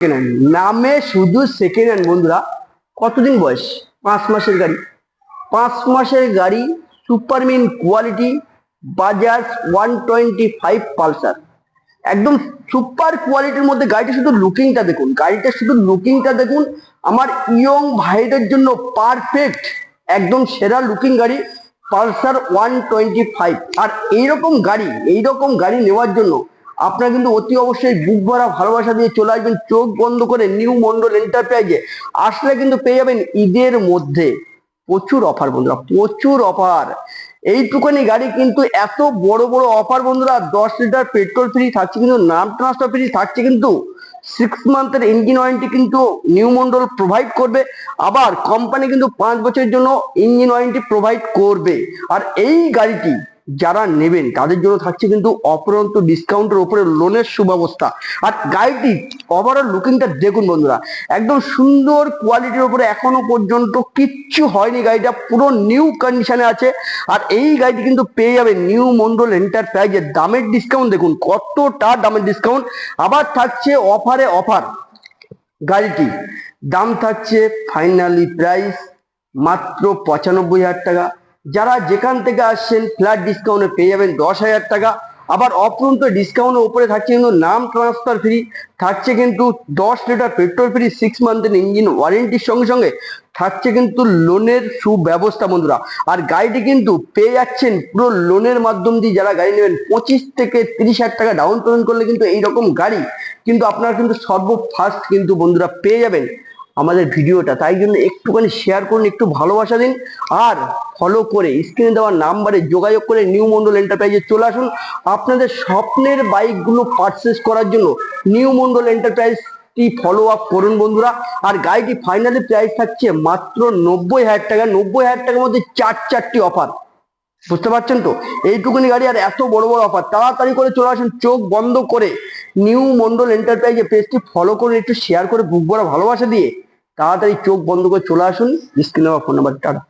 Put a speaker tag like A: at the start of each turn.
A: Second hand নামে শুধু second hand বন্ধুরা। কতদিন বয়স? 5 মাসের গাড়ি। 5 মাসের গাড়ি, সুপারমিন কোয়ালিটি, বাজাজ 125 পালসার, একদম সুপার কোয়ালিটির মধ্যে। গাড়িটা শুধু লুকিংটা দেখুন, গাড়িটা শুধু লুকিংটা দেখুন। আমার ইয়ং ভাইদের জন্য পারফেক্ট, একদম সেরা লুকিং গাড়ি পালসার 125। আর এইরকম গাড়ি নেওয়ার জন্য আপনারা কিন্তু অতি অবশ্যই বুক ভরা ভালোবাসা দিয়ে চলে আসবেন, চোখ বন্ধ করে নিউ মন্ডল এন্টারপ্রাইজে আসলে কিন্তু পেয়ে যাবেন ঈদের মধ্যে প্রচুর অফার বন্ধুরা, প্রচুর অফার। এইটুখানি গাড়ি কিন্তু এত বড় বড় অফার বন্ধুরা। 10 লিটার পেট্রোল ফ্রি থাকছে, কিন্তু নাম ট্রান্সফার ফ্রি থাকছে, কিন্তু 6 মান্থের ইঞ্জিন ওয়ারেন্টি কিন্তু নিউ মন্ডল প্রোভাইড করবে। আবার কোম্পানি কিন্তু 5 বছরের জন্য ইঞ্জিন ওয়ারেন্টি প্রোভাইড করবে। আর এই গাড়িটি যারা নেবেন তাদের জন্য থাকছে কিন্তু অপরন্ত ডিসকাউন্টের উপরে লোনের সুব্যবস্থা। আর গাড়িটি ওভারঅল লুকিংটা দেখুন বন্ধুরা, একদম সুন্দর কোয়ালিটির উপরে, এখনো পর্যন্ত কিচ্ছু হয়নি, গাড়িটা পুরো নিউ কন্ডিশনে আছে। আর এই গাড়িটি কিন্তু পেয়ে যাবে নিউ মন্ডল এন্টারপ্রাইজের। দামের ডিসকাউন্ট দেখুন, কতটা দামের ডিসকাউন্ট। আবার থাকছে অফারে অফার। গাড়িটি দাম থাকছে ফাইনালি প্রাইস মাত্র 95,000 টাকা। যারা যেখান থেকে আসছেন ফ্ল্যাট ডিসকাউন্টে পেয়ে যাবেন 10,000 টাকা। আবার অপরন্ত ডিসকাউন্টের উপরে থাকছে কিন্তু নাম ট্রান্সফার ফ্রি, থাকছে কিন্তু 10 লিটার পেট্রোল ফ্রি, 6 মান্থের ইঞ্জিন ওয়ারেন্টির সঙ্গে সঙ্গে থাকছে কিন্তু লোনের সুব্যবস্থা বন্ধুরা। আর গাড়িটি কিন্তু পেয়ে যাচ্ছেন পুরো লোনের মাধ্যম দিয়ে। যারা গাড়ি নেবেন 25 থেকে 30,000 টাকা ডাউন পেমেন্ট করলে কিন্তু এইরকম গাড়ি কিন্তু আপনারা কিন্তু সর্বফার্স্ট কিন্তু বন্ধুরা পেয়ে যাবেন আমাদের ভিডিওটা। তাই জন্য একটুখানি শেয়ার করুন, একটু ভালোবাসা দিন, আর ফলো করে স্ক্রিনে দেওয়া নাম্বারে যোগাযোগ করে নিউ মন্ডল এন্টারপ্রাইজে চলে আসুন আপনাদের স্বপ্নের বাইকগুলো পারচেস করার জন্য। New Mondal enterprise follow up করুন বন্ধুরা। আর গাড়িটি ফাইনালি প্রাইস থাকছে মাত্র 90,000 টাকা। 90,000 টাকার মধ্যে চারটি অফার, বুঝতে পারছেন তো? এইটুকুনি গাড়ি আর এত বড় বড় অফার। তাড়াতাড়ি করে চলে আসুন, চোখ বন্ধ করে নিউ মন্ডল এন্টারপ্রাইজে পেজটি ফলো করুন, একটু শেয়ার করে বুক ভরা ভালোবাসা দিয়ে তাড়াতাড়ি চোখ বন্ধ করে চলে আসুন। স্ক্রিনে ফোন নাম্বার। টাটা।